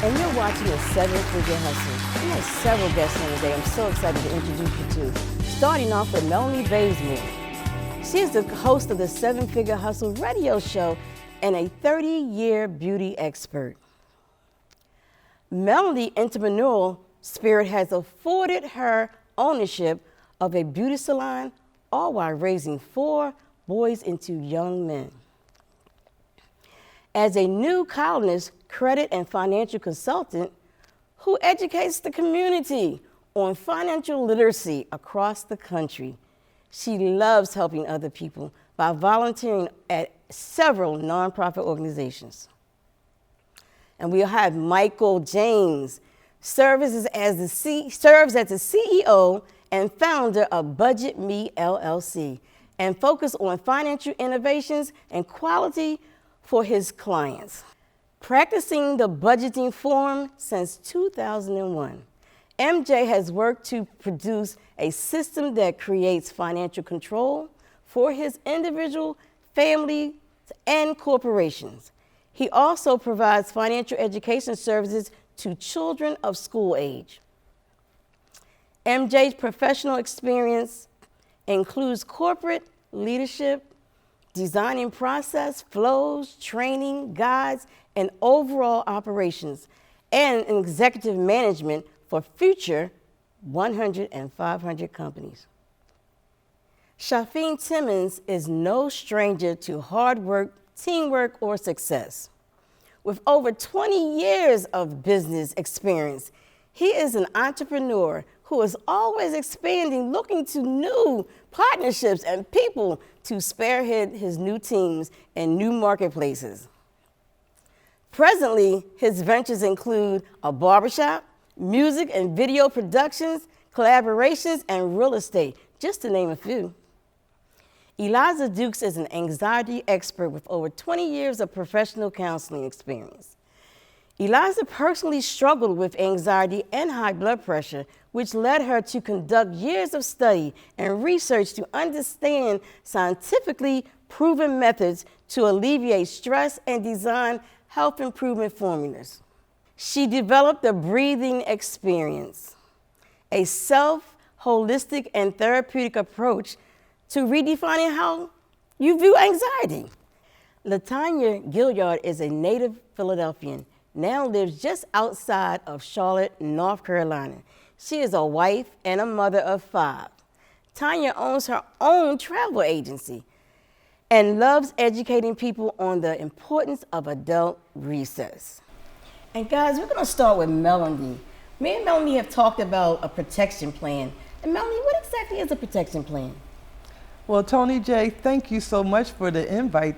And you're watching a seven-figure hustle. We have several guests on today I'm so excited to introduce you to. Starting off with Melanie Bazemore. She is the host of the Seven-Figure Hustle radio show and a 30-year beauty expert. Melanie's entrepreneurial spirit has afforded her ownership of a beauty salon, all while raising 4 boys into young men. As a new columnist, credit and financial consultant who educates the community on financial literacy across the country, she loves helping other people by volunteering at several nonprofit organizations. And we have Michael James, serves as the CEO and founder of Budget Me LLC, and focus on financial innovations and quality for his clients. Practicing the budgeting form since 2001, MJ has worked to produce a system that creates financial control for his individual, family, and corporations. He also provides financial education services to children of school age. MJ's professional experience includes corporate leadership, designing process, flows, training, guides, and overall operations, and executive management for future 100 and 500 companies. Shafeen Timmons is no stranger to hard work, teamwork, or success. With over 20 years of business experience, he is an entrepreneur who is always expanding, looking to new partnerships and people to spearhead his new teams and new marketplaces. Presently, his ventures include a barbershop, music and video productions, collaborations, and real estate, just to name a few. Eliza Dukes is an anxiety expert with over 20 years of professional counseling experience. Eliza personally struggled with anxiety and high blood pressure, which led her to conduct years of study and research to understand scientifically proven methods to alleviate stress and design health improvement formulas. She developed the breathing experience, a holistic and therapeutic approach to redefining how you view anxiety. LaTanya Gilliard is a native Philadelphian, now lives just outside of Charlotte, North Carolina. She is a wife and a mother of 5. Tanya owns her own travel agency and loves educating people on the importance of adult recess. And guys, we're gonna start with Melanie. Me and Melanie have talked about a protection plan. And Melanie, what exactly is a protection plan? Well, Toni J., thank you so much for the invite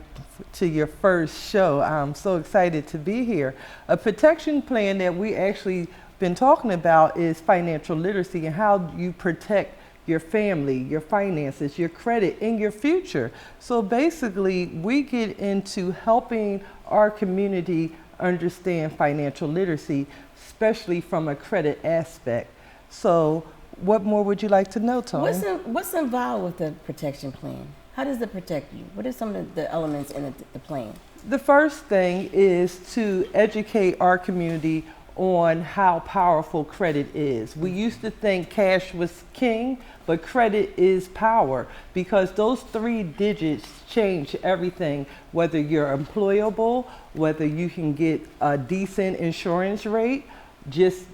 to your first show. I'm so excited to be here. A protection plan that we actually been talking about is financial literacy and how you protect your family, your finances, your credit, and your future. So basically, we get into helping our community understand financial literacy, especially from a credit aspect. So what more would you like to know, Toni? What's involved with the protection plan? How does it protect you? What are some of the elements in the plan? The first thing is to educate our community on how powerful credit is. We used to think cash was king, but credit is power, because those 3 digits change everything, whether you're employable, whether you can get a decent insurance rate, just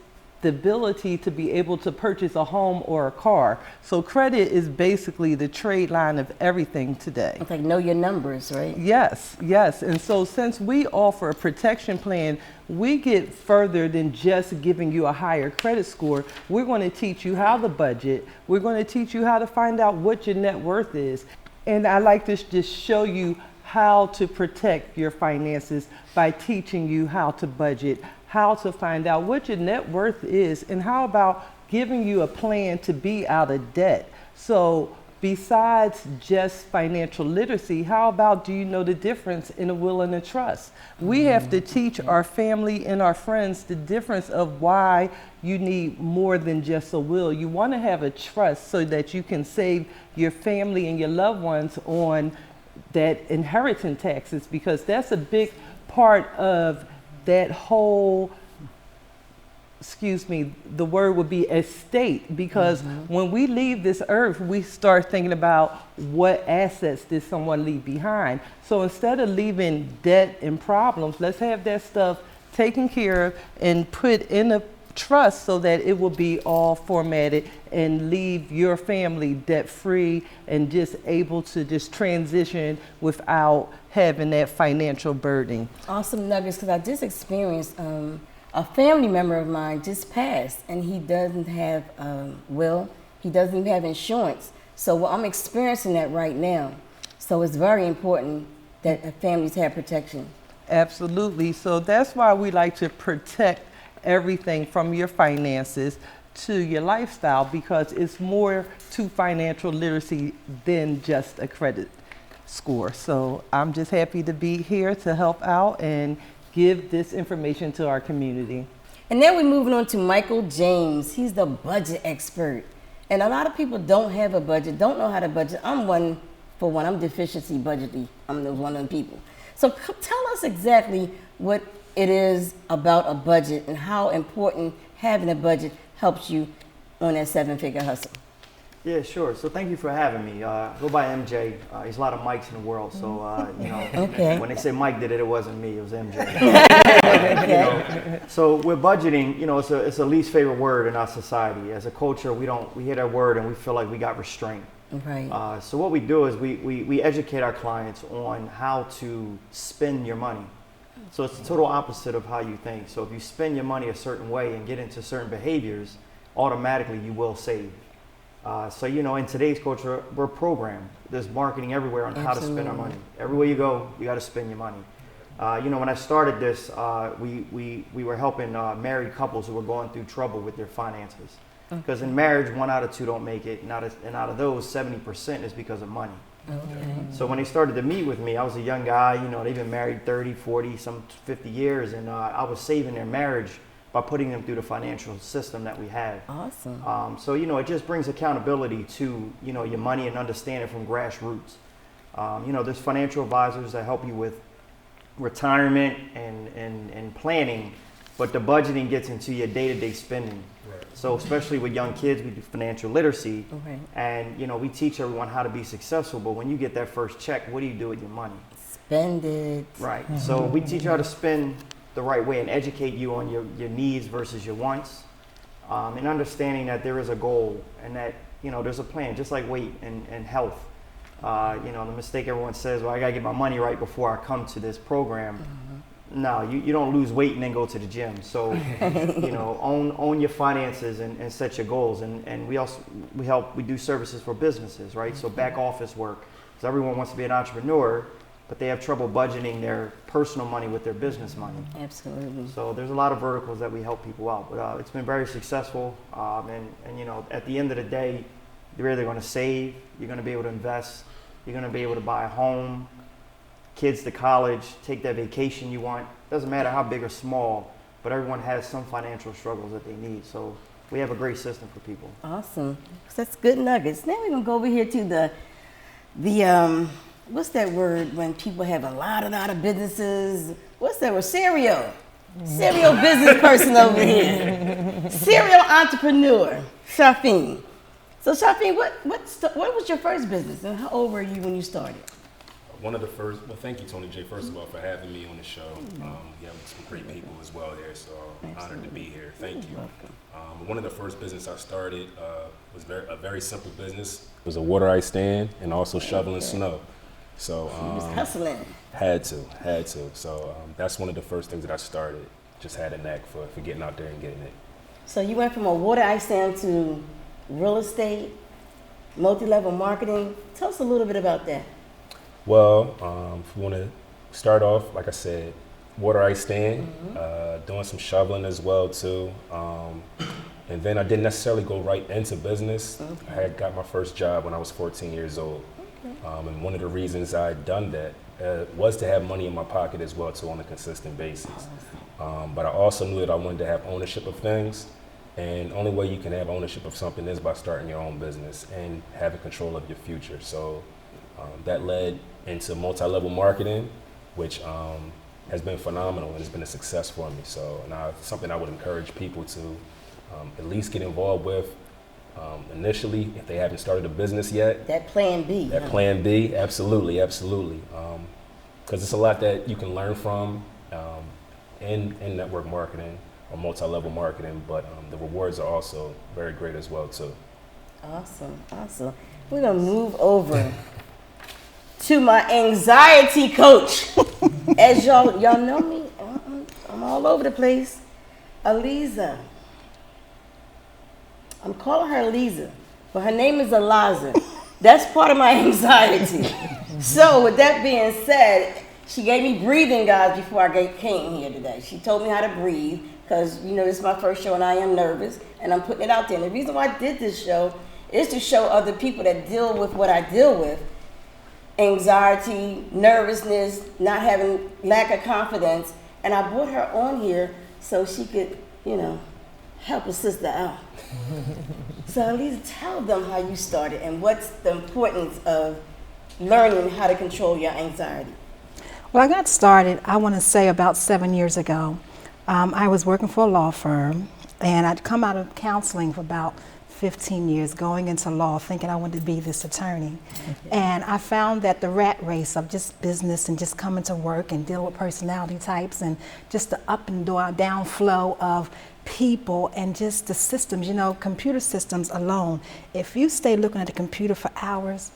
the ability to be able to purchase a home or a car. So credit is basically the trade line of everything today. It's like know your numbers, right? Yes, yes. And so since we offer a protection plan, we get further than just giving you a higher credit score. We're going to teach you how to budget. We're going to teach you how to find out what your net worth is. And I like to just show you how to protect your finances by teaching you how to budget, how to find out what your net worth is, and how about giving you a plan to be out of debt. So besides just financial literacy, how about do you know the difference in a will and a trust? We have to teach our family and our friends the difference of why you need more than just a will. You want to have a trust so that you can save your family and your loved ones on that inheritance taxes, because that's a big part of that whole, the word would be estate, because when we leave this earth, we start thinking about what assets did someone leave behind. So instead of leaving debt and problems, let's have that stuff taken care of and put in a trust so that it will be all formatted and leave your family debt free and just able to just transition without having that financial burden. Awesome nuggets, because I just experienced a family member of mine just passed, and he doesn't have will, he doesn't even have insurance. So I'm experiencing that right now. So it's very important that families have protection. Absolutely. So that's why we like to protect everything from your finances to your lifestyle, because it's more to financial literacy than just a credit score. So I'm just happy to be here to help out and give this information to our community. And now we're moving on to Michael James. He's the budget expert. And a lot of people don't have a budget, don't know how to budget. I'm I'm deficiency budgeting. I'm one of the people. So tell us exactly what it is about a budget and how important having a budget helps you on that seven-figure hustle. Yeah, sure. So thank you for having me. Go by MJ. There's a lot of Mikes in the world, so Okay. when they say Mike did it, it wasn't me. It was MJ. Okay. So with budgeting, it's a least favorite word in our society. As a culture, we hear that word and we feel like we got restraint. Right. So what we do is we educate our clients on how to spend your money. So it's the total opposite of how you think. So if you spend your money a certain way and get into certain behaviors, automatically you will save. So in today's culture, we're programmed. There's marketing everywhere on how to spend our money. Everywhere you go, you got to spend your money. When I started this, we were helping married couples who were going through trouble with their finances. Because in marriage, 1 out of 2 don't make it, and out of those, 70% is because of money. Okay. So when they started to meet with me, I was a young guy, they've been married 30, 40, some 50 years, and I was saving their marriage by putting them through the financial system that we have. Awesome. So, it just brings accountability to, your money and understanding from grassroots. There's financial advisors that help you with retirement and planning, but the budgeting gets into your day-to-day spending. Right. So especially with young kids, we do financial literacy, and we teach everyone how to be successful, but when you get that first check, what do you do with your money? Spend it. Right. So we teach you how to spend the right way and educate you on your needs versus your wants, and understanding that there is a goal and that there's a plan, just like weight and health. The mistake everyone says, well, I gotta get my money right before I come to this program. No, you don't lose weight and then go to the gym. So own your finances and set your goals. And we do services for businesses, right? So back office work, because everyone wants to be an entrepreneur, but they have trouble budgeting their personal money with their business money. Absolutely. So there's a lot of verticals that we help people out, but it's been very successful. And at the end of the day, you're either going to save, you're going to be able to invest, you're going to be able to buy a home, kids to college, take that vacation you want. Doesn't matter how big or small, but everyone has some financial struggles that they need. So we have a great system for people. Awesome. That's good nuggets. Now we're going to go over here to the what's that word when people have a lot of businesses? What's that word? Serial business person over here. Serial entrepreneur, Shafin. So Shafin, what was your first business and how old were you when you started? one of the first, well, thank you, Tony J, first of all, for having me on the show. You have some great people as well here, so I'm honored to be here. Thank you. One of the first business I started was a very simple business. It was a water ice stand and also shoveling snow. So was hustling. Had to. So that's one of the first things that I started. Just had a knack for getting out there and getting it. So you went from a water ice stand to real estate, multi-level marketing. Tell us a little bit about that. Well, if you want to start off, like I said, water ice stand, doing some shoveling as well too. And then I didn't necessarily go right into business. I had got my first job when I was 14 years old. And one of the reasons I'd done that was to have money in my pocket as well too on a consistent basis. But I also knew that I wanted to have ownership of things. And the only way you can have ownership of something is by starting your own business and having control of your future. So that led into multi-level marketing, which has been phenomenal and has been a success for me. So now it's something I would encourage people to at least get involved with initially if they haven't started a business yet. That plan B. That plan B, absolutely. Because it's a lot that you can learn from in network marketing or multi-level marketing, but the rewards are also very great as well too. Awesome. We're gonna move over to my anxiety coach. As y'all know me, I'm all over the place. Aliza. I'm calling her Aliza, but her name is Eliza. That's part of my anxiety. So with that being said, she gave me breathing guides before I came here today. She told me how to breathe because, this is my first show and I am nervous and I'm putting it out there. And the reason why I did this show is to show other people that deal with what I deal with. Anxiety, nervousness, not having lack of confidence. And I brought her on here so she could, help a sister out. So Elisa, tell them how you started and what's the importance of learning how to control your anxiety. Well, I got started, I want to say about 7 years ago. I was working for a law firm and I'd come out of counseling for about 15 years going into law thinking I wanted to be this attorney. And I found that the rat race of just business and just coming to work and dealing with personality types and just the up and down flow of people and just the systems, computer systems alone. If you stay looking at the computer for hours,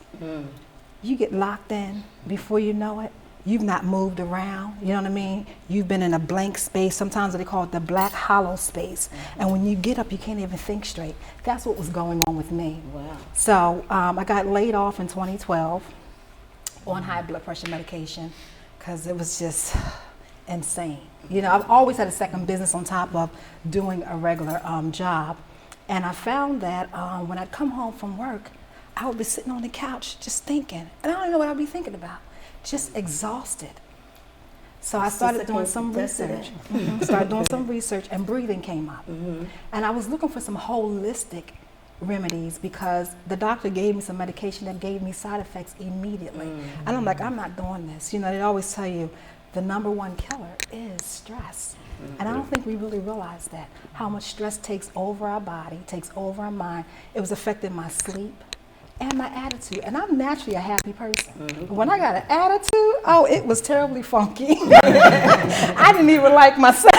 you get locked in before you know it. You've not moved around, you know what I mean? You've been in a blank space. Sometimes they call it the black hollow space. And when you get up, you can't even think straight. That's what was going on with me. Wow. So I got laid off in 2012 on high blood pressure medication because it was just insane. I've always had a second business on top of doing a regular job. And I found that when I'd come home from work, I would be sitting on the couch just thinking. And I don't know what I'd be thinking about. Just exhausted. So I started doing some research. And breathing came up. And I was looking for some holistic remedies because the doctor gave me some medication that gave me side effects immediately. And I'm like, I'm not doing this. They always tell you the number one killer is stress. And I don't think we really realize that, how much stress takes over our body, takes over our mind. It was affecting my sleep and my attitude. And I'm naturally a happy person. But when I got an attitude, it was terribly funky. I didn't even like myself,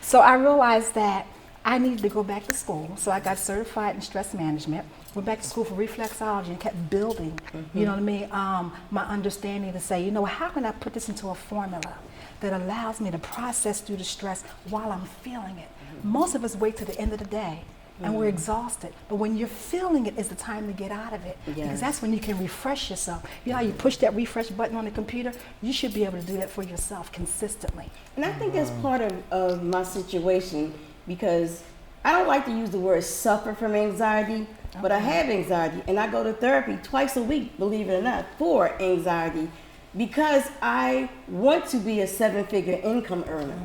So I realized that I needed to go back to school. So I got certified in stress management, went back to school for reflexology and kept building, my understanding to say, how can I put this into a formula that allows me to process through the stress while I'm feeling it? Most of us wait to the end of the day and we're exhausted. But when you're feeling it is the time to get out of it. Because that's when you can refresh yourself. You know how you push that refresh button on the computer? You should be able to do that for yourself consistently. And I think that's part of my situation because I don't like to use the word suffer from anxiety, but I have anxiety and I go to therapy twice a week, believe it or not, for anxiety because I want to be a 7-figure income earner.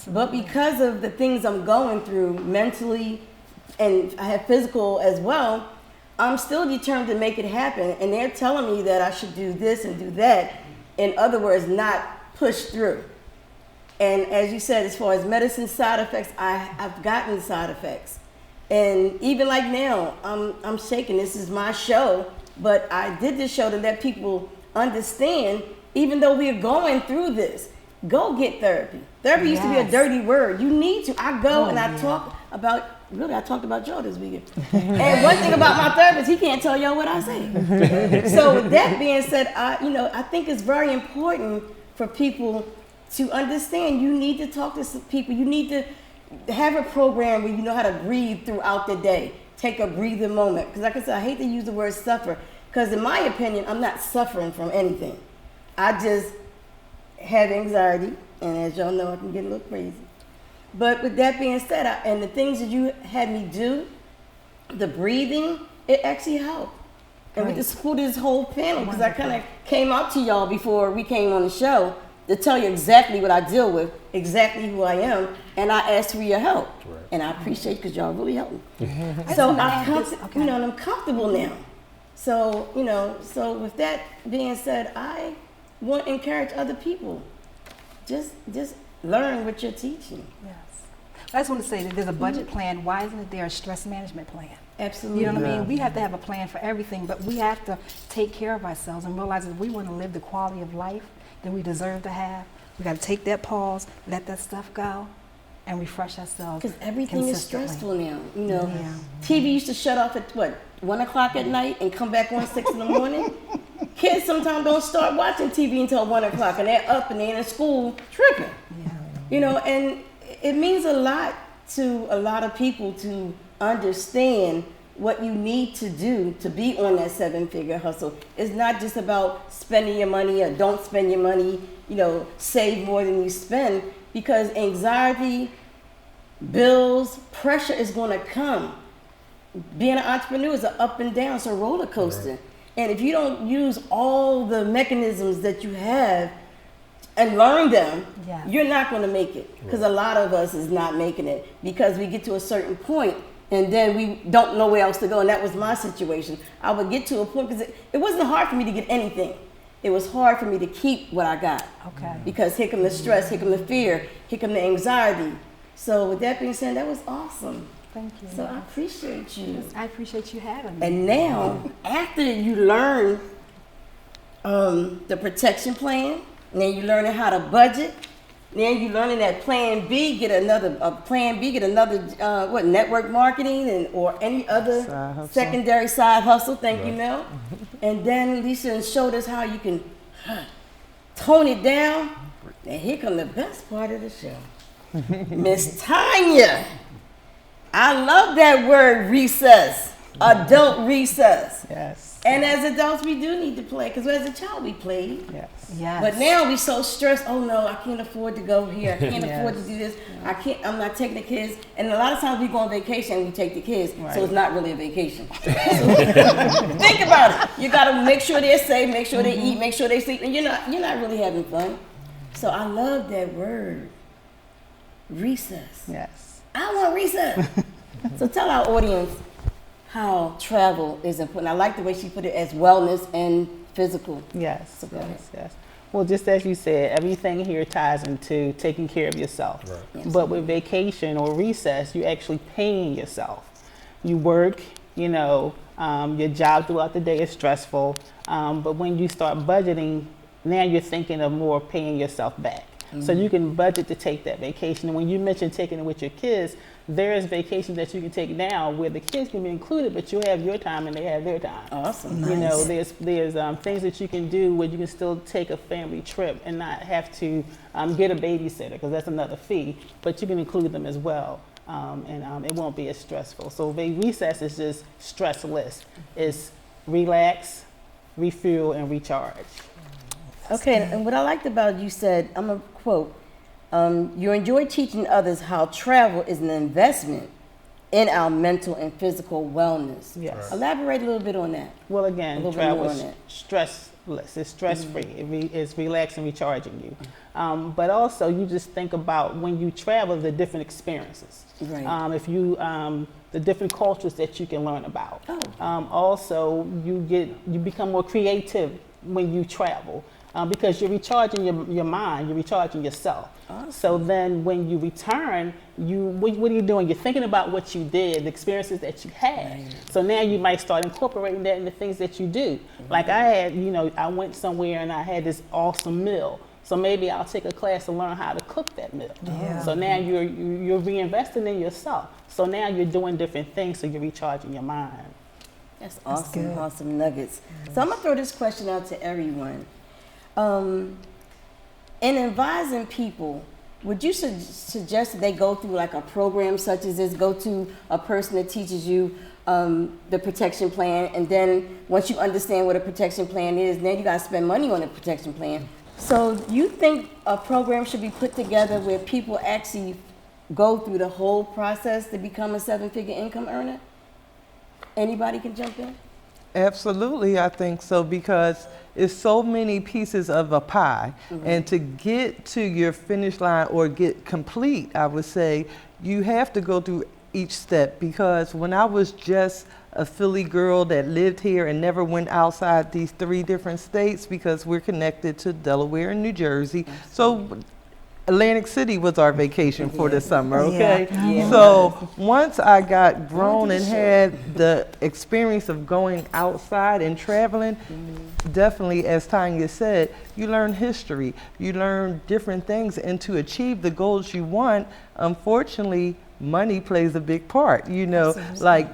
But because of the things I'm going through mentally, and I have physical as well, I'm still determined to make it happen. And they're telling me that I should do this and do that. In other words, not push through. And as you said, as far as medicine side effects, I've gotten side effects. And even like now, I'm shaking. This is my show, but I did this show to let people understand, even though we're going through this, go get therapy. Therapy used to be a Yes. dirty word. You need to. I go and I yeah. talk about, really, I talked about y'all this weekend. And one thing about my therapist, he can't tell y'all what I say. So with that being said, I think it's very important for people to understand you need to talk to some people. You need to have a program where you know how to breathe throughout the day. Take a breathing moment. Because like I said, I hate to use the word suffer. Because in my opinion, I'm not suffering from anything. I just have anxiety. And as y'all know, I can get a little crazy. But with that being said, and the things that you had me do, the breathing, it actually helped. And with the support of this whole panel, because I kind of came out to y'all before we came on the show to tell you exactly what I deal with, exactly who I am, and I asked for your help. Right. And I appreciate because y'all really helped me. So I'm comfortable now. So, so with that being said, I want to encourage other people. Just learn what you're teaching. Yes. I just want to say that there's a budget plan. Why isn't there a stress management plan? Absolutely. You know what I mean? We have to have a plan for everything, but we have to take care of ourselves and realize that if we want to live the quality of life that we deserve to have, we got to take that pause, let that stuff go, and refresh ourselves. Because everything is stressful now. Yeah. TV used to shut off at 1 o'clock at night and come back on 6 in the morning. Kids sometimes don't start watching TV until 1 o'clock, and they're up and they're in school tripping. Yeah. And it means a lot to a lot of people to understand what you need to do to be on that 7-figure hustle. It's not just about spending your money or don't spend your money, save more than you spend, because anxiety, bills, pressure is going to come. Being an entrepreneur is an up and down, it's a roller coaster. Right. And if you don't use all the mechanisms that you have and learn them, Yeah. you're not going to make it. Because a lot of us is not making it because we get to a certain point and then we don't know where else to go. And that was my situation. I would get to a point because it wasn't hard for me to get anything. It was hard for me to keep what I got. Okay. Because here come the stress, here come the fear, here come the anxiety. So with that being said, that was awesome. Thank you. So I appreciate you. I appreciate you having me. And now, after you learn the protection plan, and then you learning how to budget, then you learning that plan B, get another network marketing or any other secondary side hustle. Thank you, Mel. And then Lisa showed us how you can tone it down. And here come the best part of the show. Miss Tanya. I love that word, recess, adult recess. Yes. And as adults, we do need to play, because as a child, we played. Yes. Yes. But now we so stressed, oh no, I can't afford to go here. I can't afford to do this. I'm not taking the kids. And a lot of times we go on vacation and we take the kids, so it's not really a vacation. Think about it. You gotta make sure they're safe, make sure they eat, make sure they sleep, and you're not really having fun. So I love that word, recess. Yes. I want recess. So tell our audience how travel is important. I like the way she put it as wellness and physical. Yes. So go ahead. Yes. Well, just as you said, everything here ties into taking care of yourself. Right. Yes. But with vacation or recess, you're actually paying yourself. You work, your job throughout the day is stressful. But when you start budgeting, now you're thinking of more paying yourself back. So you can budget to take that vacation. And when you mentioned taking it with your kids, there is vacations that you can take now where the kids can be included, but you have your time and they have their time. Awesome. There's things that you can do where you can still take a family trip and not have to get a babysitter, because that's another fee, but you can include them as well. And it won't be as stressful. So recess is just stressless. It's relax, refuel, and recharge. Okay, and what I liked about you said, I'm going to quote, you enjoy teaching others how travel is an investment in our mental and physical wellness. Yes. Elaborate a little bit on that. Well, A again, little bit travel more is on that. stressless. It's stress-free. It's relaxing, recharging you. But also, you just think about when you travel, the different experiences. Right. The different cultures that you can learn about. Oh. Also, you become more creative when you travel. because you're recharging your mind, you're recharging yourself. Awesome. So then when you return, what are you doing? You're thinking about what you did, the experiences that you had. Right. So now you might start incorporating that in the things that you do. Like I had, I went somewhere and I had this awesome meal. So maybe I'll take a class to learn how to cook that meal. Yeah. So now you're reinvesting in yourself. So now you're doing different things, so you're recharging your mind. That's awesome, good. awesome nuggets. So I'm gonna throw this question out to everyone. In advising people, would you suggest that they go through like a program such as this, go to a person that teaches you the protection plan, and then once you understand what a protection plan is, then you gotta spend money on a protection plan. So you think a program should be put together where people actually go through the whole process to become a 7-figure income earner? Anybody can jump in? Absolutely, I think so, because it's so many pieces of a pie. And to get to your finish line or get complete, I would say, you have to go through each step. Because when I was just a Philly girl that lived here and never went outside these 3 different states, because we're connected to Delaware and New Jersey. So Atlantic City was our vacation for the summer, okay? Yeah. So once I got grown and had the experience of going outside and traveling, definitely, as Tanya said, you learn history, you learn different things, and to achieve the goals you want, unfortunately, money plays a big part. Like,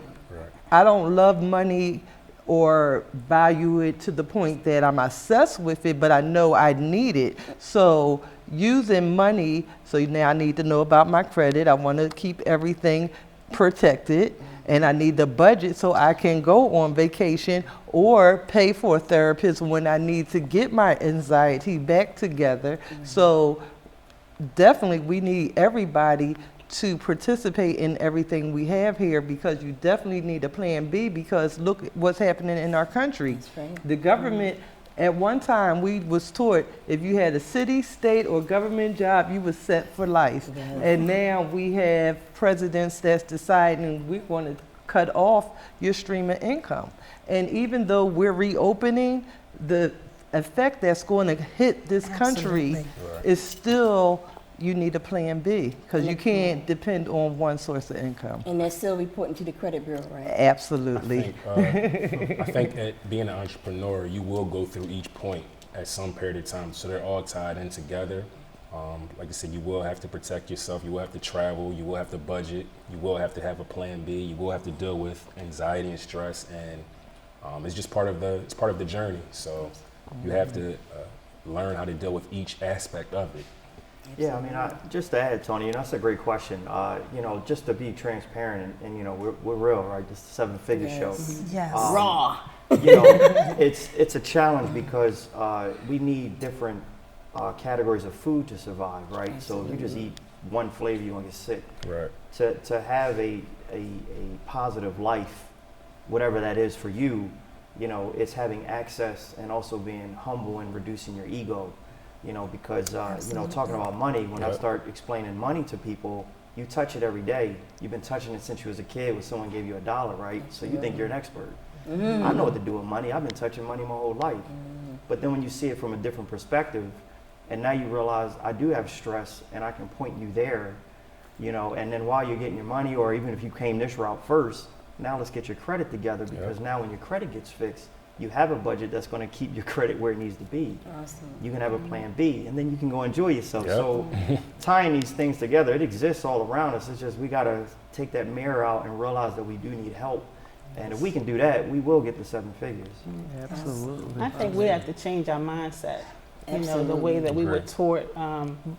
I don't love money or value it to the point that I'm obsessed with it, but I know I need it. So using money, so now I need to know about my credit. I want to keep everything protected, and I need the budget so I can go on vacation or pay for a therapist when I need to get my anxiety back together. So definitely we need everybody to participate in everything we have here, because you definitely need a plan B, because look at what's happening in our country. That's right. The government, at one time we was taught if you had a city, state, or government job, you was set for life. And now we have presidents that's deciding we're going to cut off your stream of income. And even though we're reopening, the effect that's going to hit this country Absolutely. is still, you need a plan B, because you can't depend on one source of income. And they're still reporting to the credit bureau, right? Absolutely. I think that being an entrepreneur, you will go through each point at some period of time. So they're all tied in together. Like I said, you will have to protect yourself. You will have to travel. You will have to budget. You will have to have a plan B. You will have to deal with anxiety and stress. And it's just part of the journey. So you have to learn how to deal with each aspect of it. Yeah, I mean, just to add, Tony, that's a great question. Just to be transparent, and we're real, right? This is a 7-figure show. Yes. Raw. It's a challenge because we need different categories of food to survive, right? Absolutely. So if you just eat one flavor, you're gonna get sick. Right. To have a positive life, whatever that is for you, it's having access and also being humble and reducing your ego. Because talking about money, when I start explaining money to people, you touch it every day. You've been touching it since you was a kid when someone gave you $1, right? So you think you're an expert. I know what to do with money. I've been touching money my whole life. But then when you see it from a different perspective, and now you realize I do have stress and I can point you there, and then while you're getting your money, or even if you came this route first, now let's get your credit together, because now when your credit gets fixed, you have a budget that's going to keep your credit where it needs to be. Awesome. You can have a plan B, and then you can go enjoy yourself. Yep. So tying these things together, it exists all around us. It's just we got to take that mirror out and realize that we do need help. And if we can do that, we will get the 7 figures. Absolutely. I think we have to change our mindset. The way that we were taught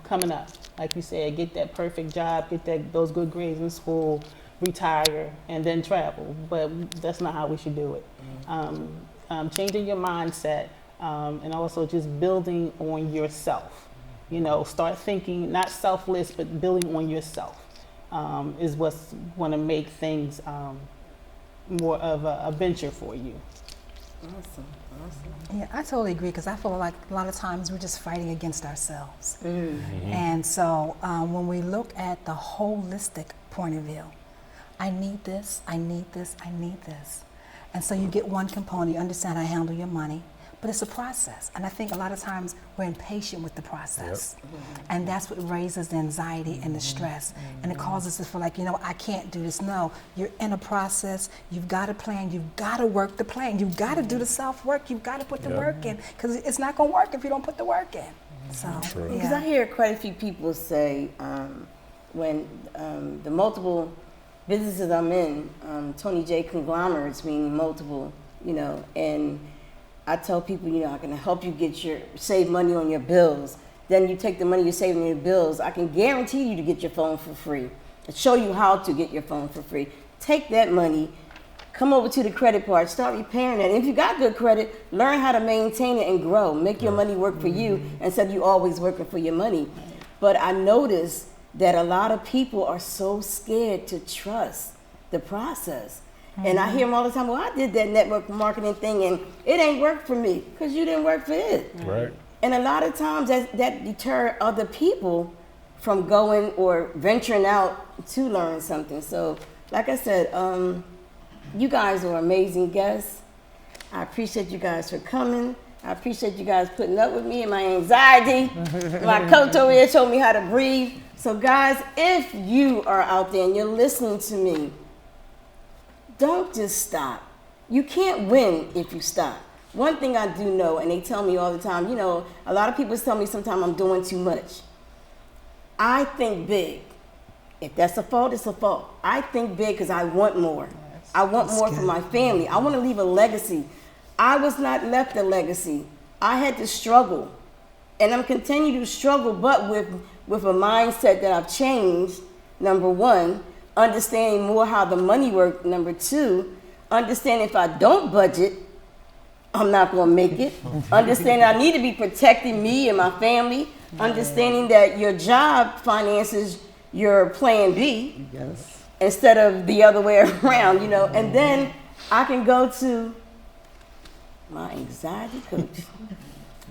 coming up. Like you said, get that perfect job, get those good grades in school, retire, and then travel. But that's not how we should do it. Changing your mindset, and also just building on yourself. Start thinking not selfless, but building on yourself is what's going to make things more of a venture for you. Awesome. Yeah, I totally agree, because I feel like a lot of times we're just fighting against ourselves. And so when we look at the holistic point of view, I need this, I need this, I need this. And so you get one component, you understand how to handle your money, but it's a process. And I think a lot of times we're impatient with the process. And that's what raises the anxiety and the stress. And it causes us to feel like, you know, I can't do this. No, you're in a process. You've got a plan. You've got to work the plan. You've got to do the self-work. You've got to put the work in, because it's not going to work if you don't put the work in. So, because I hear quite a few people say, when the multiple businesses I'm in, Toni J conglomerates, meaning multiple, you know, and I tell people, you know, I can help you save money on your bills. Then you take the money you're saving on your bills, I can guarantee you to get your phone for free. And show you how to get your phone for free. Take that money, come over to the credit part, start repairing it. And if you got good credit, learn how to maintain it and grow. Make your money work for you instead of you always working for your money. But I notice that a lot of people are so scared to trust the process. And I hear them all the time, well, I did that network marketing thing and it ain't worked for me because you didn't work for it. Right. And a lot of times that deter other people from going or venturing out to learn something. So like I said, you guys are amazing guests. I appreciate you guys for coming. I appreciate you guys putting up with me and my anxiety. My coach over here showed me how to breathe. So guys, if you are out there and you're listening to me, don't just stop. You can't win if you stop. One thing I do know, and they tell me all the time, you know, a lot of people tell me sometimes I'm doing too much. I think big. If that's a fault, it's a fault. I think big because I want more. I want more for my family. I want to leave a legacy. I was not left a legacy. I had to struggle. And I'm continuing to struggle, but with a mindset that I've changed, number one, understanding more how the money works, number two, understanding if I don't budget, I'm not going to make it. Understanding I need to be protecting me and my family. Understanding that your job finances your plan B instead of the other way around, you know. And then I can go to my anxiety coach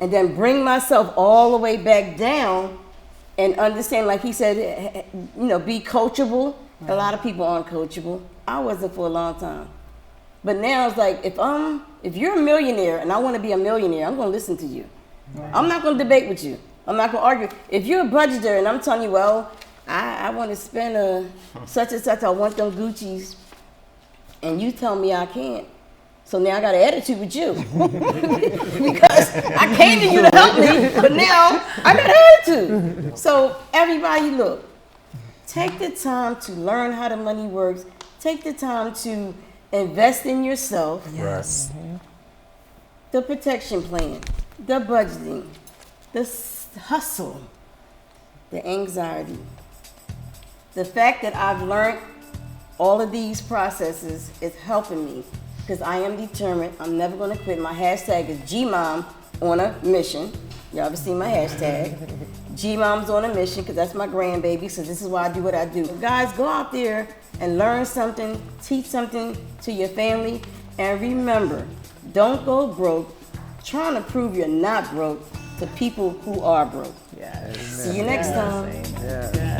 and then bring myself all the way back down and understand, like he said, you know, be coachable. A lot of people aren't coachable. I wasn't for a long time. But now it's like, if you're a millionaire and I want to be a millionaire, I'm going to listen to you. I'm not going to debate with you. I'm not going to argue. If you're a budgeter and I'm telling you, well, I want to spend such and such, I want them Gucci's, and you tell me I can't. So now I got an attitude with you. Because I came to you to help me, but now I got an attitude. So everybody look, take the time to learn how the money works. Take the time to invest in yourself. Yes. The protection plan, the budgeting, the hustle, the anxiety. The fact that I've learned all of these processes is helping me because I am determined. I'm never going to quit. My hashtag is GMOM on a mission. Y'all ever seen my hashtag? GMOM's on a mission because that's my grandbaby, so this is why I do what I do. Guys, go out there and learn something, teach something to your family, and remember, don't go broke trying to prove you're not broke to people who are broke. Yes. See you next time. Yeah.